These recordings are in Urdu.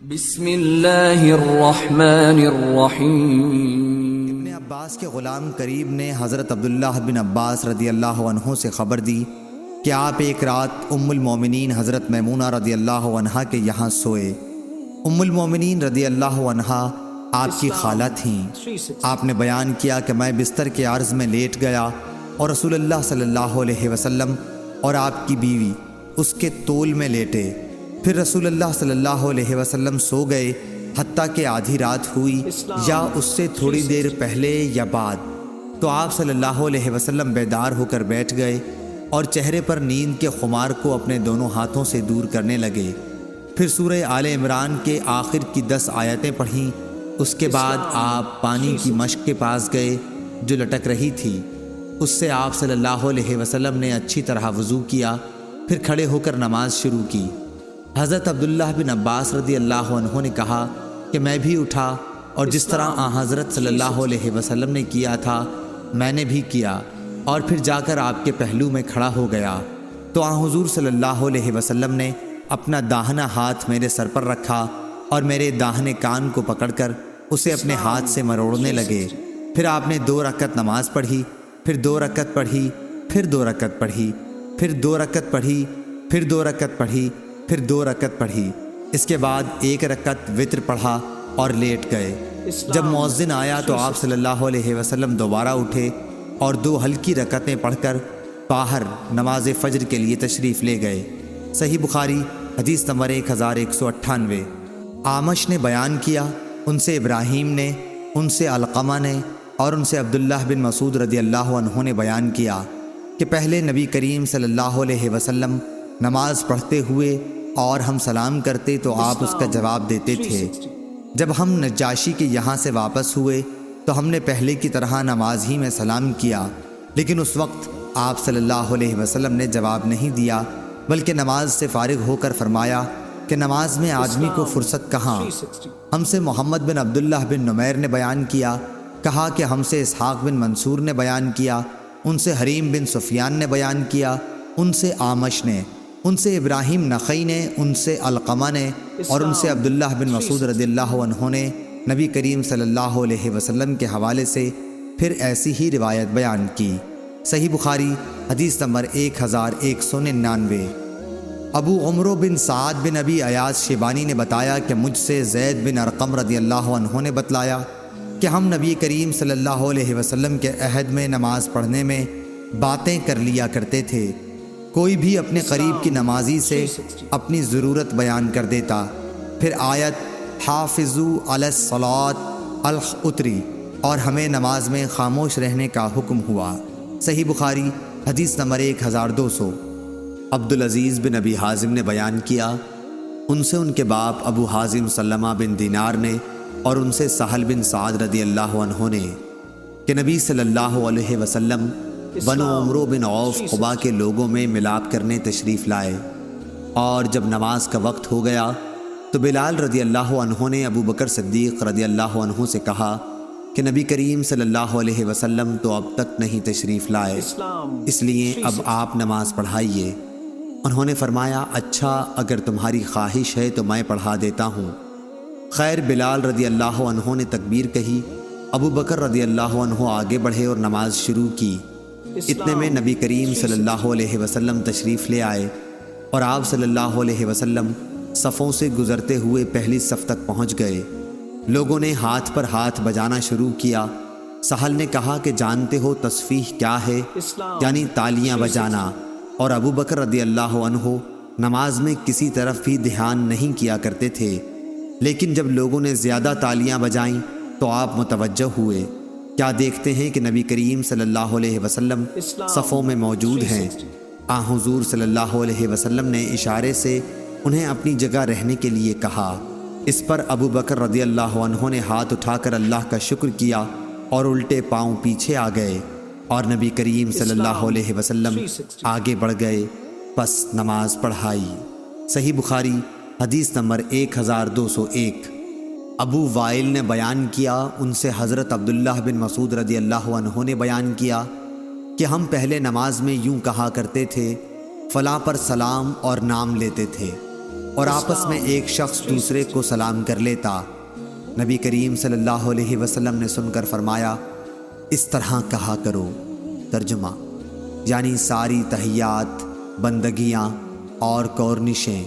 بسم اللہ الرحمن الرحیم۔ ابن عباس کے غلام قریب نے حضرت عبداللہ بن عباس رضی اللہ عنہ سے خبر دی کہ آپ ایک رات ام المومنین حضرت میمونہ رضی اللہ عنہا کے یہاں سوئے۔ ام المومنین رضی اللہ عنہا آپ کی خالہ تھیں۔ آپ نے بیان کیا کہ میں بستر کے عرض میں لیٹ گیا اور رسول اللہ صلی اللہ علیہ وسلم اور آپ کی بیوی اس کے طول میں لیٹے۔ پھر رسول اللہ صلی اللہ علیہ وسلم سو گئے حتیٰ کہ آدھی رات ہوئی یا اس سے تھوڑی دیر پہلے یا بعد، تو آپ صلی اللہ علیہ وسلم بیدار ہو کر بیٹھ گئے اور چہرے پر نیند کے خمار کو اپنے دونوں ہاتھوں سے دور کرنے لگے۔ پھر سورہ آل عمران کے آخر کی 10 آیتیں پڑھیں۔ اس کے بعد آپ پانی کی مشک کے پاس گئے جو لٹک رہی تھی۔ اس سے آپ صلی اللہ علیہ وسلم نے اچھی طرح وضو کیا، پھر کھڑے ہو کر نماز شروع کی۔ حضرت عبداللہ بن عباس رضی اللہ عنہ نے کہا کہ میں بھی اٹھا اور جس طرح حضرت صلی اللہ علیہ وسلم نے کیا تھا میں نے بھی کیا، اور پھر جا کر آپ کے پہلو میں کھڑا ہو گیا تو حضور صلی اللہ علیہ وسلم نے اپنا داہنا ہاتھ میرے سر پر رکھا اور میرے داہنے کان کو پکڑ کر اسے اپنے ہاتھ سے مروڑنے لگے۔ پھر آپ نے 2 رکعت نماز پڑھی، پھر 2 رکعت پڑھی، پھر 2 رکعت پڑھی، پھر 2 رکعت پڑھی، پھر 2 رکعت پڑھی، پھر 2 رکعت پڑھی۔ اس کے بعد 1 رکعت وتر پڑھا اور لیٹ گئے۔ جب مؤذن آیا تو آپ صلی اللہ علیہ وسلم دوبارہ اٹھے اور 2 ہلکی رکعتیں پڑھ کر باہر نماز فجر کے لیے تشریف لے گئے۔ صحیح بخاری حدیث نمبر 1198۔ اعمش نے بیان کیا، ان سے ابراہیم نے، ان سے علقمہ نے اور ان سے عبداللہ بن مسعود رضی اللہ عنہ نے بیان کیا کہ پہلے نبی کریم صلی اللہ علیہ وسلم نماز پڑھتے ہوئے اور ہم سلام کرتے تو آپ اس کا جواب دیتے تھے۔ جب ہم نجاشی کے یہاں سے واپس ہوئے تو ہم نے پہلے کی طرح نماز ہی میں سلام کیا، لیکن اس وقت آپ صلی اللہ علیہ وسلم نے جواب نہیں دیا، بلکہ نماز سے فارغ ہو کر فرمایا کہ نماز میں آدمی کو فرصت کہاں۔ ہم سے محمد بن عبداللہ بن نمیر نے بیان کیا، کہا کہ ہم سے اسحاق بن منصور نے بیان کیا، ان سے حریم بن سفیان نے بیان کیا، ان سے اعمش نے، ان سے ابراہیم نخعی نے، ان سے علقمہ نے اور ان سے عبداللہ بن مسعود رضی اللہ عنہ نے نبی کریم صلی اللہ علیہ وسلم کے حوالے سے پھر ایسی ہی روایت بیان کی۔ صحیح بخاری حدیث نمبر 1199۔ ابو عمرو بن سعد بن ابی ایاز شیبانی نے بتایا کہ مجھ سے زید بن ارقم رضی اللہ عنہ نے بتلایا کہ ہم نبی کریم صلی اللہ علیہ وسلم کے عہد میں نماز پڑھنے میں باتیں کر لیا کرتے تھے۔ کوئی بھی اپنے قریب کی نمازی سے اپنی ضرورت بیان کر دیتا، پھر آیت حافظوا علی الصلاۃ اتری اور ہمیں نماز میں خاموش رہنے کا حکم ہوا۔ صحیح بخاری حدیث نمبر 1200۔ عبدالعزیز بن ابی حازم نے بیان کیا، ان سے ان کے باپ ابو حازم سلمہ بن دینار نے اور ان سے سہل بن سعد رضی اللہ عنہ نے کہ نبی صلی اللہ علیہ وسلم بنو عمرو بن عوف قبا کے لوگوں میں ملاپ کرنے تشریف لائے، اور جب نماز کا وقت ہو گیا تو بلال رضی اللہ عنہ نے ابو بکر صدیق رضی اللہ عنہ سے کہا کہ نبی کریم صلی اللہ علیہ وسلم تو اب تک نہیں تشریف لائے، اس لیے اب آپ نماز پڑھائیے۔ انہوں نے فرمایا، اچھا اگر تمہاری خواہش ہے تو میں پڑھا دیتا ہوں۔ خیر بلال رضی اللہ عنہ نے تکبیر کہی، ابو بکر رضی اللہ عنہ آگے بڑھے اور نماز شروع کی۔ اتنے میں نبی کریم صلی اللہ علیہ وسلم تشریف لے آئے اور آپ صلی اللہ علیہ وسلم صفوں سے گزرتے ہوئے پہلی صف تک پہنچ گئے۔ لوگوں نے ہاتھ پر ہاتھ بجانا شروع کیا۔ سہل نے کہا کہ جانتے ہو تصفیح کیا ہے؟ یعنی تالیاں بجانا۔ اور ابو بکر رضی اللہ عنہ نماز میں کسی طرف بھی دھیان نہیں کیا کرتے تھے، لیکن جب لوگوں نے زیادہ تالیاں بجائیں تو آپ متوجہ ہوئے، کیا دیکھتے ہیں کہ نبی کریم صلی اللہ علیہ وسلم صفوں میں موجود ہیں۔ حضور صلی اللہ علیہ وسلم نے اشارے سے انہیں اپنی جگہ رہنے کے لیے کہا۔ اس پر ابو بکر رضی اللہ عنہ نے ہاتھ اٹھا کر اللہ کا شکر کیا اور الٹے پاؤں پیچھے آ گئے، اور نبی کریم صلی اللہ علیہ وسلم آگے بڑھ گئے، پس نماز پڑھائی۔ صحیح بخاری حدیث نمبر 1201۔ ابو وائل نے بیان کیا، ان سے حضرت عبداللہ بن مسعود رضی اللہ عنہ نے بیان کیا کہ ہم پہلے نماز میں یوں کہا کرتے تھے، فلاں پر سلام اور نام لیتے تھے، اور آپس میں ایک شخص دوسرے کو سلام کر لیتا۔ نبی کریم صلی اللہ علیہ وسلم نے سن کر فرمایا، اس طرح کہا کرو۔ ترجمہ یعنی ساری تحیات، بندگیاں اور کورنشیں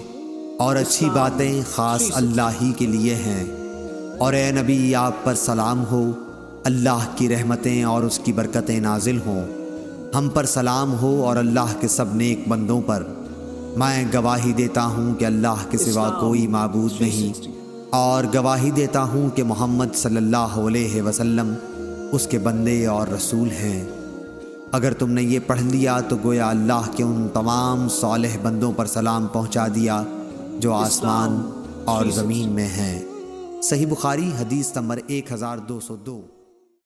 اور اچھی باتیں خاص اللہ ہی کے لیے ہیں، اور اے نبی آپ پر سلام ہو، اللہ کی رحمتیں اور اس کی برکتیں نازل ہوں۔ ہم پر سلام ہو اور اللہ کے سب نیک بندوں پر۔ میں گواہی دیتا ہوں کہ اللہ کے سوا کوئی معبود نہیں، اور گواہی دیتا ہوں کہ محمد صلی اللہ علیہ وسلم اس کے بندے اور رسول ہیں۔ اگر تم نے یہ پڑھ لیا تو گویا اللہ کے ان تمام صالح بندوں پر سلام پہنچا دیا جو آسمان اور زمین میں ہیں۔ صحیح بخاری حدیث نمبر 1202۔